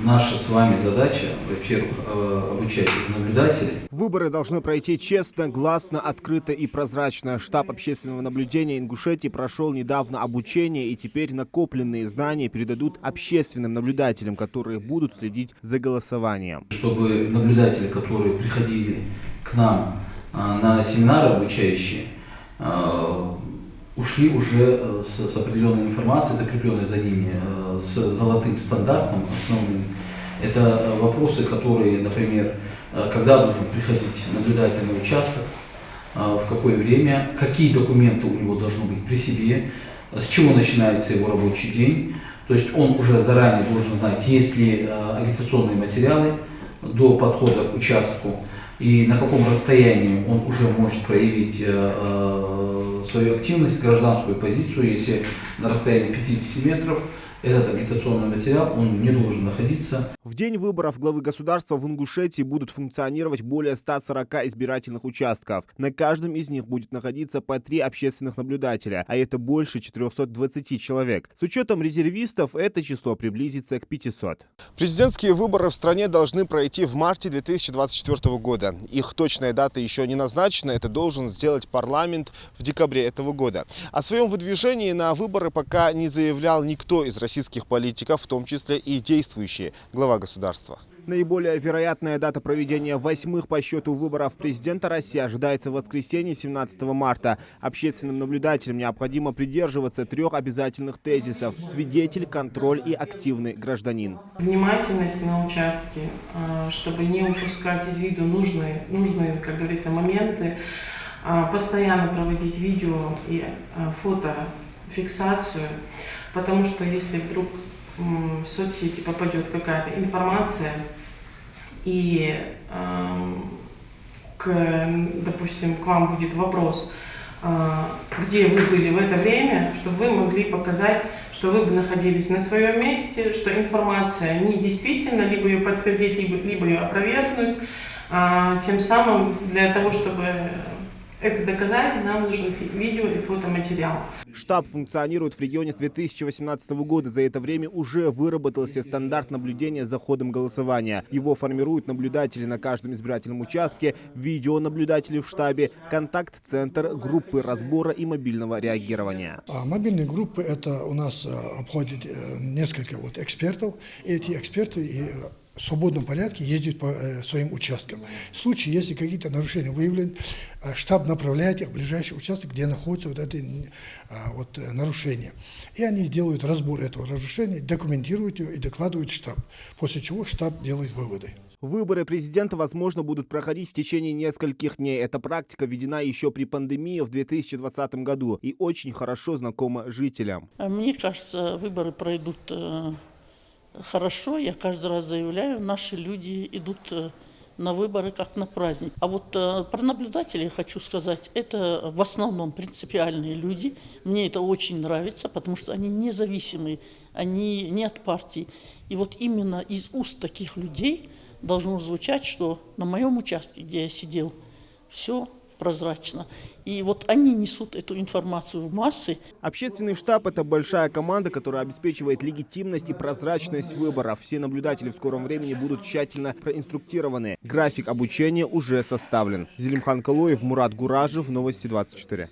Наша с вами задача, во-первых, обучать уже наблюдателей. Выборы должны пройти честно, гласно, открыто и прозрачно. Штаб общественного наблюдения Ингушетии прошел недавно обучение, и теперь накопленные знания передадут общественным наблюдателям, которые будут следить за голосованием. Чтобы наблюдатели, которые приходили к нам на семинары обучающие, ушли уже с определенной информацией, закрепленной за ними, с золотым стандартом основным. Это вопросы, которые, например, когда должен приходить наблюдатель на участок, в какое время, какие документы у него должны быть при себе, с чего начинается его рабочий день. То есть он уже заранее должен знать, есть ли агитационные материалы до подхода к участку, и на каком расстоянии он уже может проявить свою активность, гражданскую позицию. Если на расстоянии 50 метров этот агитационный материал, он не должен находиться. В день выборов главы государства в Ингушетии будут функционировать более 140 избирательных участков. На каждом из них будет находиться по 3 общественных наблюдателя, а это больше 420 человек. С учетом резервистов это число приблизится к 500. Президентские выборы в стране должны пройти в марте 2024 года. Их точная дата еще не назначена, это должен сделать парламент в декабре этого года. О своем выдвижении на выборы пока не заявлял никто из российских политиков, в том числе и действующий глава государства. Наиболее вероятная дата проведения 8-х по счету выборов президента России ожидается в воскресенье 17 марта. Общественным наблюдателям необходимо придерживаться 3 обязательных тезисов: свидетель, контроль и активный гражданин. Внимательность на участке, чтобы не упускать из виду нужные, как говорится, моменты, постоянно проводить видео и фотофиксацию, потому что если вдруг в соцсети попадет какая-то информация и, допустим, к вам будет вопрос, где вы были в это время, чтобы вы могли показать, что вы бы находились на своем месте, что информация не действительна, либо ее подтвердить, либо ее опровергнуть. Тем самым для того, чтобы это доказать, нам нужен видео и фотоматериал. Штаб функционирует в регионе с 2018 года. За это время уже выработался стандарт наблюдения за ходом голосования. Его формируют наблюдатели на каждом избирательном участке, видеонаблюдатели в штабе, контакт-центр, группы разбора и мобильного реагирования. Мобильные группы — это у нас обходит несколько экспертов. И эти эксперты в свободном порядке ездят по своим участкам. В случае, если какие-то нарушения выявлены, штаб направляет их в ближайший участок, где находится это нарушение. И они делают разбор этого нарушения, документируют его и докладывают в штаб. После чего штаб делает выводы. Выборы президента, возможно, будут проходить в течение нескольких дней. Эта практика введена еще при пандемии в 2020 году и очень хорошо знакома жителям. Мне кажется, выборы пройдут хорошо. Я каждый раз заявляю, наши люди идут на выборы как на праздник. А вот про наблюдателей хочу сказать, это в основном принципиальные люди. Мне это очень нравится, потому что они независимые, они не от партии. И вот именно из уст таких людей должно звучать, что на моем участке, где я сидел, все прозрачно. И вот они несут эту информацию в массы. Общественный штаб – это большая команда, которая обеспечивает легитимность и прозрачность выборов. Все наблюдатели в скором времени будут тщательно проинструктированы. График обучения уже составлен. Зелимхан Калоев, Мурат Гуражев, Новости 24.